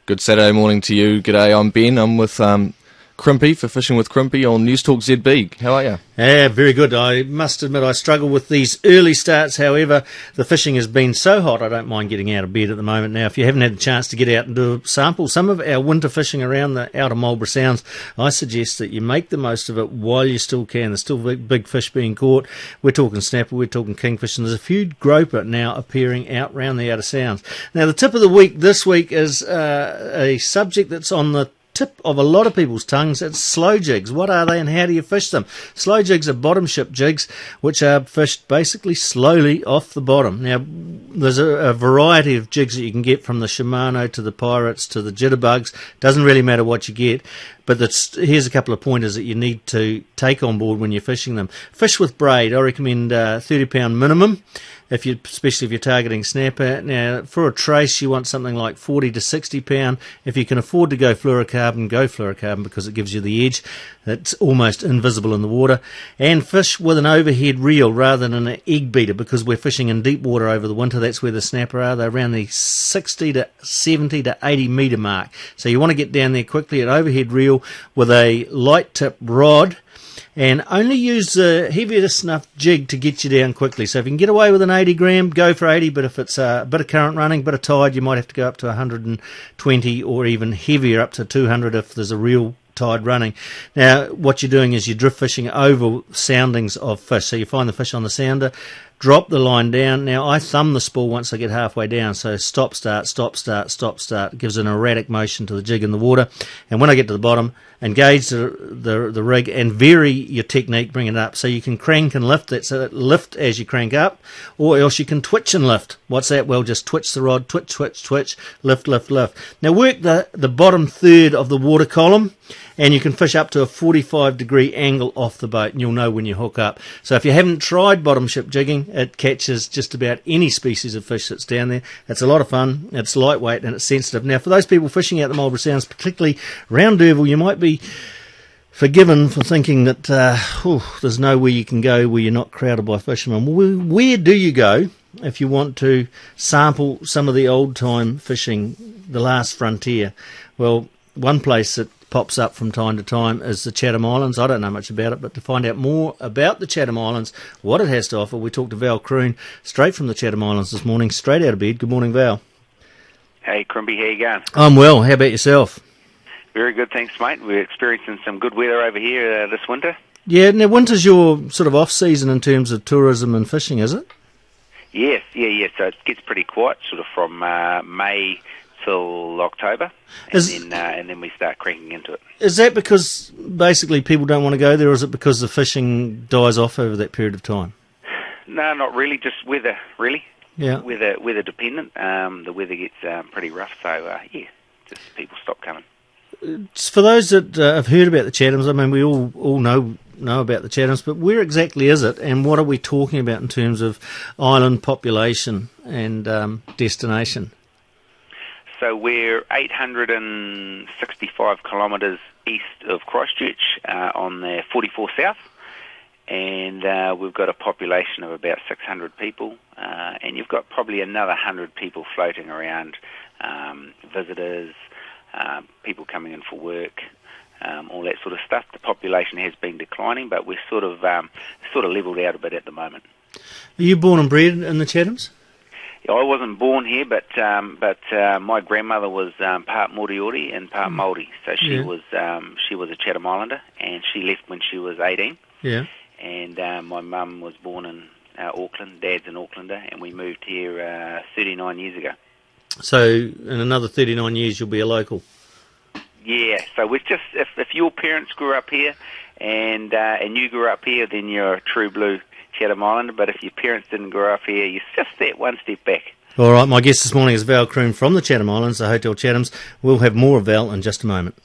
Good Saturday morning to you. G'day, I'm Ben. I'm with Crimpy for Fishing with Crimpy on News Talk ZB. How are you? Yeah, very good. I must admit I struggle with these early starts. However, the fishing has been so hot I don't mind getting out of bed at the moment. Now, if you haven't had the chance to get out and do a sample, some of our winter fishing around the outer Marlborough Sounds, I suggest that you make the most of it while you still can. There's still big fish being caught. We're talking snapper, we're talking kingfish, and there's a few groper now appearing out round the outer Sounds. Now, the tip of the week this week is a subject that's on the tip of a lot of people's tongues. It's slow jigs. What are they and how do you fish them? Slow jigs are bottom ship jigs which are fished basically slowly off the bottom. Now there's a variety of jigs that you can get, from the Shimano to the Pirates to the Jitterbugs. Doesn't really matter what you get, but here's a couple of pointers that you need to take on board when you're fishing them. Fish with braid. I recommend 30 pound minimum, especially if you're targeting snapper. Now, for a trace, you want something like 40 to 60 pound. If you can afford to go fluorocarbon, go fluorocarbon because it gives you the edge. It's almost invisible in the water. And fish with an overhead reel rather than an egg beater, because we're fishing in deep water over the winter. That's where the snapper are. They're around the 60 to 70 to 80 metre mark. So you want to get down there quickly. An overhead reel with a light tip rod, and only use the heaviest enough jig to get you down quickly. So if you can get away with an 80 gram, go for 80, but if it's a bit of current running, bit of tide, you might have to go up to 120 or even heavier, up to 200 if there's a real tide running. Now, what you're doing is you're drift fishing over soundings of fish. So you find the fish on the sounder, drop the line down. Now, I thumb the spool once I get halfway down, so stop, start, stop, start, stop, start. It gives an erratic motion to the jig in the water. And when I get to the bottom, engage the rig and vary your technique, bring it up. So you can crank and lift. That's it, lift as you crank up, or else you can twitch and lift. What's that? Well, just twitch the rod, twitch, twitch, twitch, lift, lift, lift. Now work the bottom third of the water column, and you can fish up to a 45-degree angle off the boat, and you'll know when you hook up. So if you haven't tried bottom ship jigging, it catches just about any species of fish that's down there. It's a lot of fun, it's lightweight, and it's sensitive. Now, for those people fishing out the Marlborough Sounds, particularly round D'Urville, you might be forgiven for thinking that there's nowhere you can go where you're not crowded by fishermen. Where do you go if you want to sample some of the old-time fishing, the last frontier? Well, one place that pops up from time to time is the Chatham Islands. I don't know much about it, but to find out more about the Chatham Islands, what it has to offer, we talked to Val Croon straight from the Chatham Islands this morning, straight out of bed. Good morning, Val. Hey, Crimpy, how you going? I'm well. How about yourself? Very good, thanks, mate. We're experiencing some good weather over here this winter. Yeah, now winter's your sort of off-season in terms of tourism and fishing, is it? Yes. So it gets pretty quiet, sort of from May till October, and then we start cranking into it. Is that because basically people don't want to go there, or is it because the fishing dies off over that period of time? No, not really, just weather, really. Yeah. Weather dependent. The weather gets pretty rough, so just people stop coming. For those that have heard about the Chathams, I mean, we all know about the Chathams, but where exactly is it, and what are we talking about in terms of island population and destination? So we're 865 kilometres east of Christchurch on the 44 South, and we've got a population of about 600 people, and you've got probably another 100 people floating around, visitors, people coming in for work, all that sort of stuff. The population has been declining, but we're sort of levelled out a bit at the moment. Are you born and bred in the Chathams? I wasn't born here, but my grandmother was part Moriori and part Māori, so she was a Chatham Islander, and she left when she was 18. Yeah. And my mum was born in Auckland. Dad's an Aucklander, and we moved here 39 years ago. So in another 39 years, you'll be a local. Yeah. So we're just if your parents grew up here and you grew up here, then you're a true blue Chatham Islander, but if your parents didn't grow up here, you're just that one step back. All right, my guest this morning is Val Croon from the Chatham Islands, the Hotel Chathams. We'll have more of Val in just a moment.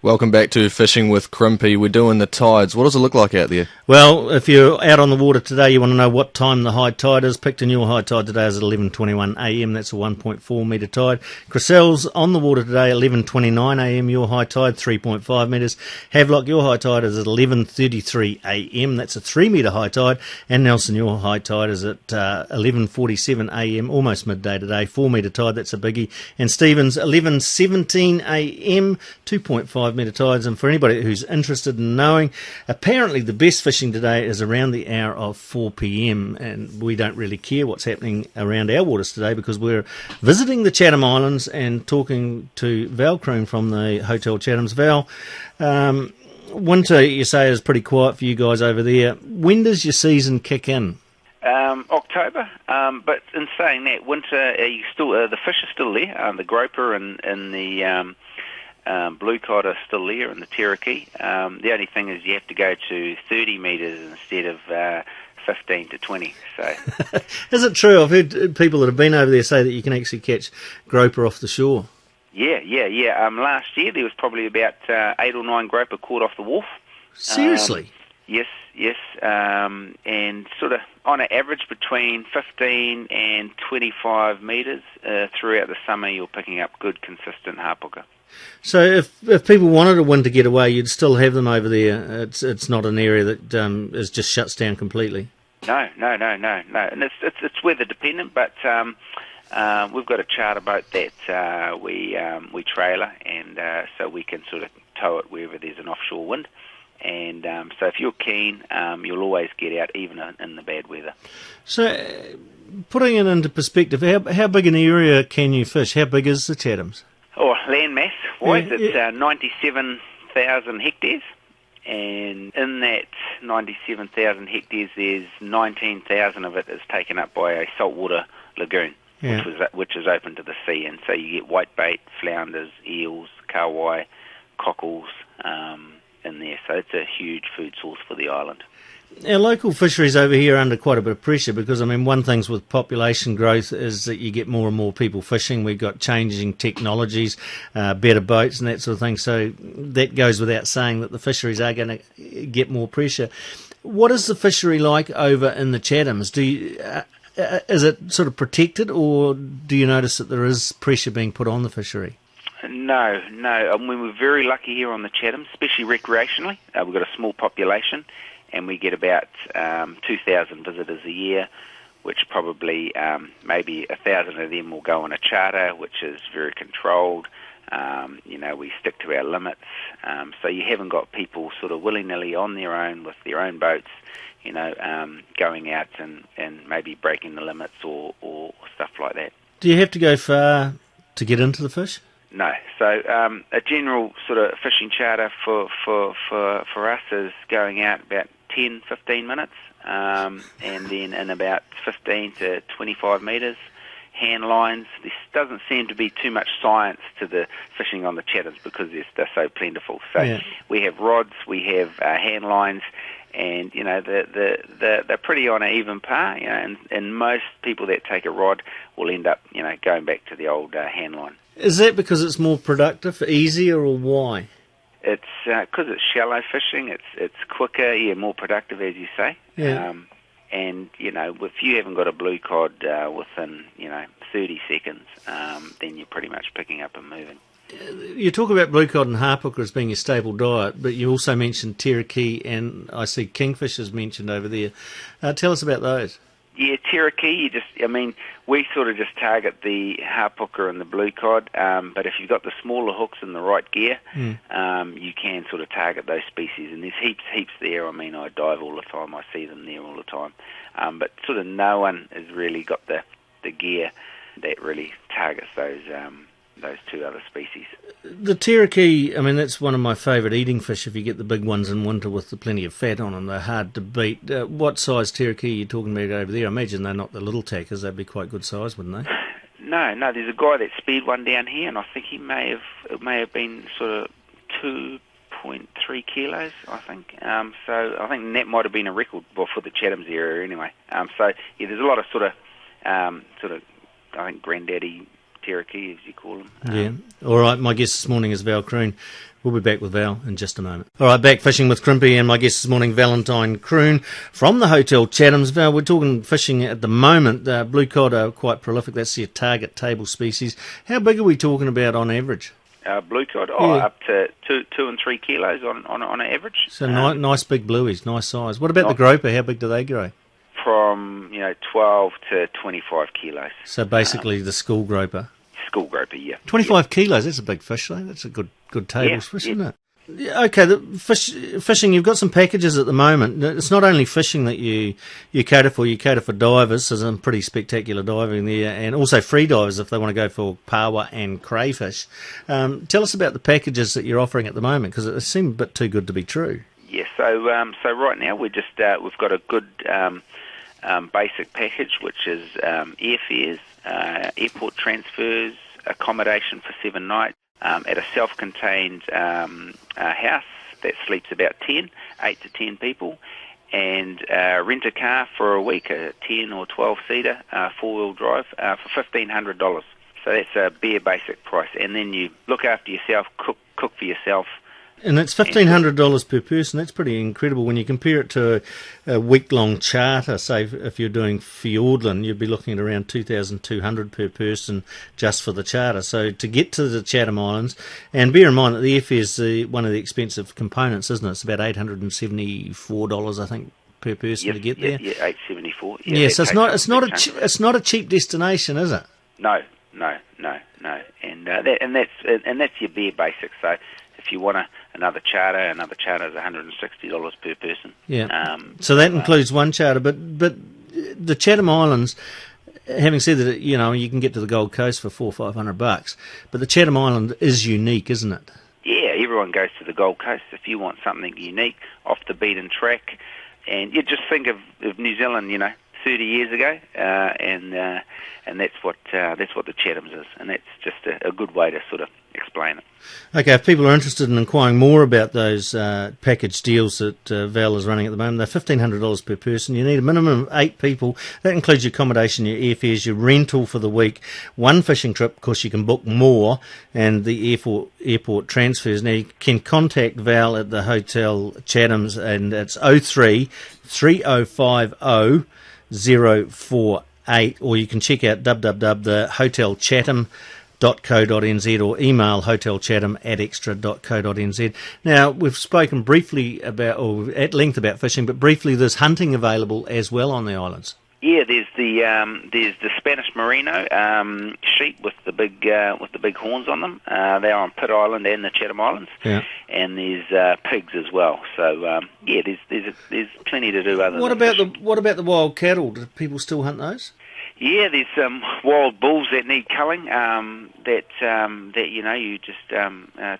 Welcome back to Fishing with Crimpy. We're doing the tides. What does it look like out there? Well, if you're out on the water today, you want to know what time the high tide is. Picton your high tide today is at 11:21 a.m. That's a 1.4 metre tide. Cressel's on the water today, 11:29 a.m. Your high tide, 3.5 metres. Havelock, your high tide is at 11:33 a.m. That's a 3 metre high tide. And Nelson, your high tide is at 11:47 a.m. Almost midday today, 4 metre tide. That's a biggie. And Stevens, 11:17 a.m. 2.5 metre tides. And for anybody who's interested in knowing, apparently the best fishing today is around the hour of 4 p.m. and we don't really care what's happening around our waters today because we're visiting the Chatham Islands and talking to Val Croon from the Hotel Chathams. Val, winter, you say, is pretty quiet for you guys over there. When does your season kick in? October, but in saying that, winter, the fish are still there. The groper and the blue cod are still there, and the terraki. The only thing is you have to go to 30 metres instead of 15 to 20. So, is it true? I've heard people that have been over there say that you can actually catch groper off the shore. Yeah. Last year there was probably about 8 or 9 groper caught off the wharf. Seriously? Yes. And sort of on an average between 15 and 25 metres throughout the summer, you're picking up good, consistent harpooker. So if people wanted a winter getaway, you'd still have them over there. It's not an area that is just shuts down completely. No. And it's weather dependent, but we've got a charter boat that we trailer, and so we can sort of tow it wherever there's an offshore wind. And so if you're keen, you'll always get out, even in the bad weather. So, putting it into perspective, how big an area can you fish? How big is the Chathams? Oh, land mass wise, it's 97,000 hectares, and in that 97,000 hectares, there's 19,000 of it is taken up by a saltwater lagoon, which is open to the sea, and so you get whitebait, flounders, eels, kahawai, cockles in there, so it's a huge food source for the island. Our local fisheries over here are under quite a bit of pressure because, I mean, one thing with population growth is that you get more and more people fishing. We've got changing technologies, better boats and that sort of thing. So that goes without saying that the fisheries are going to get more pressure. What is the fishery like over in the Chathams? Is it sort of protected, or do you notice that there is pressure being put on the fishery? No. I mean, we're very lucky here on the Chatham, especially recreationally. We've got a small population, and we get about 2,000 visitors a year, which probably maybe 1,000 of them will go on a charter, which is very controlled. We stick to our limits. So you haven't got people sort of willy-nilly on their own with their own boats, going out and maybe breaking the limits or stuff like that. Do you have to go far to get into the fish? No. So a general sort of fishing charter for us is going out about 10, 15 minutes, and then in about 15 to 25 metres, hand lines. There doesn't seem to be too much science to the fishing on the Chathams because they're so plentiful. So we have rods, we have hand lines, and they're pretty on an even par. And most people that take a rod will end up going back to the old hand line. Is that because it's more productive, easier, or why? It's because it's shallow fishing. It's quicker, more productive, as you say. Yeah. And if you haven't got a blue cod within 30 seconds, then you're pretty much picking up and moving. You talk about blue cod and harpooker as being your staple diet, but you also mentioned terraki, and I see kingfishers mentioned over there. Tell us about those. Yeah, terraki, we sort of just target the harpooker and the blue cod, but if you've got the smaller hooks and the right gear, you can sort of target those species, and there's heaps there. I dive all the time, I see them there all the time, but sort of no one has really got the gear that really targets those two other species. The terraki, that's one of my favourite eating fish if you get the big ones in winter with the plenty of fat on them. They're hard to beat. What size terraki are you talking about over there? I imagine they're not the little tackers. They'd be quite good size, wouldn't they? No. There's a guy that speared one down here, and I think it may have been sort of 2.3 kilos, I think. So I think that might have been a record for the Chathams area anyway. There's a lot of sort of I think granddaddy terraki, as you call them. Yeah. All right, my guest this morning is Val Croon We'll be back with Val in just a moment. All right, back fishing with Crimpy, and my guest this morning, Valentine Croon from the Hotel Chathams. Val, we're talking fishing at the moment. Blue cod are quite prolific. That's your target table species. How big are we talking about on average? Blue cod, up to 2 and 3 kilos on an average. So nice big blueies, nice size. What about the groper? How big do they grow? From 12 to 25 kilos. So basically the school groper. School groper, yeah. 25 kilos, that's a big fish, though. That's a good table fish, isn't it? Yeah, okay, fishing, you've got some packages at the moment. It's not only fishing that you cater for. You cater for divers, so some pretty spectacular diving there, and also free divers if they want to go for pawa and crayfish. Tell us about the packages that you're offering at the moment, because it seems a bit too good to be true. Yeah, so right now we've got a good basic package, which is airfares, airport transfers, accommodation for 7 nights, at a self-contained house that sleeps about 8 to 10 people, and rent a car for a week, a 10 or 12-seater, 4-wheel drive, for $1,500. So that's a bare basic price. And then you look after yourself, cook for yourself. And that's $1,500 per person. That's pretty incredible. When you compare it to a week-long charter, say if you're doing Fiordland, you'd be looking at around $2,200 per person just for the charter. So to get to the Chatham Islands, and bear in mind that the airfare is one of the expensive components, isn't it? It's about $874, I think, per person to get there. Yeah, $874. Yeah, so it's not a cheap destination, is it? No. And that's your bare basic. So if you want another charter is $160 per person. Yeah. So that includes one charter, but the Chatham Islands, having said that, you can get to the Gold Coast for $400 or $500, but the Chatham Island is unique, isn't it? Yeah, everyone goes to the Gold Coast if you want something unique, off the beaten track, and you just think of New Zealand, 30 years ago, and that's what the Chathams is, and that's just a good way to sort of explain it. Okay, if people are interested in inquiring more about those package deals that Val is running at the moment, they're $1,500 per person. You need a minimum of 8 people. That includes your accommodation, your airfares, your rental for the week, one fishing trip. Of course, you can book more, and the airport transfers. Now, you can contact Val at the Hotel Chathams, and it's 03 3050 048, or you can check out www.thehotelchatham.co.nz or email hotelchatham@extra.co.nz. Now, we've spoken briefly about, or at length about fishing, but briefly there's hunting available as well on the islands. Yeah, there's the Spanish Merino sheep with the big horns on them. They're on Pitt Island and the Chatham Islands. Yeah. And there's pigs as well. So there's plenty to do. What about the wild cattle? Do people still hunt those? Yeah, there's some wild bulls that need culling. You just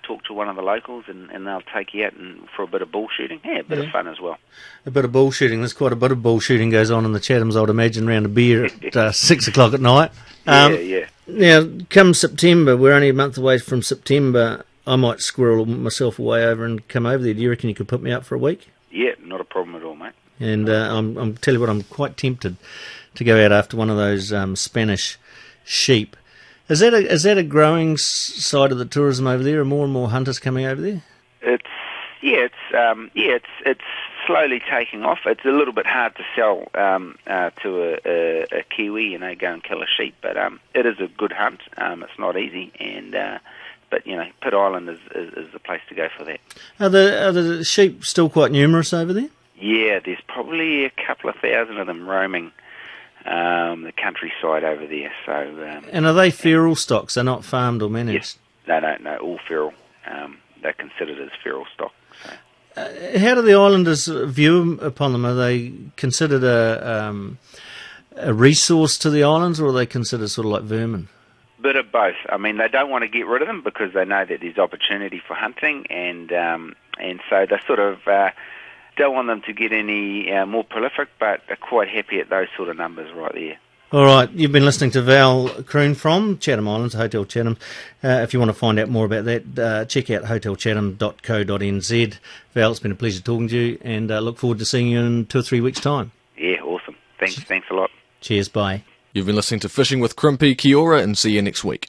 talk to one of the locals and they'll take you out for a bit of bull shooting. Yeah, a bit of fun as well. A bit of bull shooting. There's quite a bit of bull shooting goes on in the Chathams, I'd imagine, around a beer at 6 o'clock at night. Yeah. Now, come September, we're only a month away from September. I might squirrel myself away over and come over there. Do you reckon you could put me up for a week? Yeah, not a problem at all, mate. And I'm tell you what, I'm quite tempted to go out after one of those Spanish sheep. Is that a growing side of the tourism over there? Are more and more hunters coming over there? It's slowly taking off. It's a little bit hard to sell to a Kiwi, go and kill a sheep, but it is a good hunt. It's not easy, but Pitt Island is the place to go for that. Are the sheep still quite numerous over there? Yeah, there's probably a couple of thousand of them roaming the countryside over there. So, and are they feral stocks? They're not farmed or managed? Yes. No, all feral. They're considered as feral stock. So. How do the islanders view upon them? Are they considered a resource to the islands, or are they considered sort of like vermin? Bit of both. I mean, they don't want to get rid of them because they know that there's opportunity for hunting, and so they sort of don't want them to get any more prolific, but are quite happy at those sort of numbers right there. All right, you've been listening to Val Croon from Chatham Islands, Hotel Chatham. If you want to find out more about that, check out hotelchatham.co.nz. Val, it's been a pleasure talking to you, and look forward to seeing you in 2 or 3 weeks' time. Yeah, awesome. Thanks a lot. Cheers, bye. You've been listening to Fishing with Crimpy. Kia ora, and see you next week.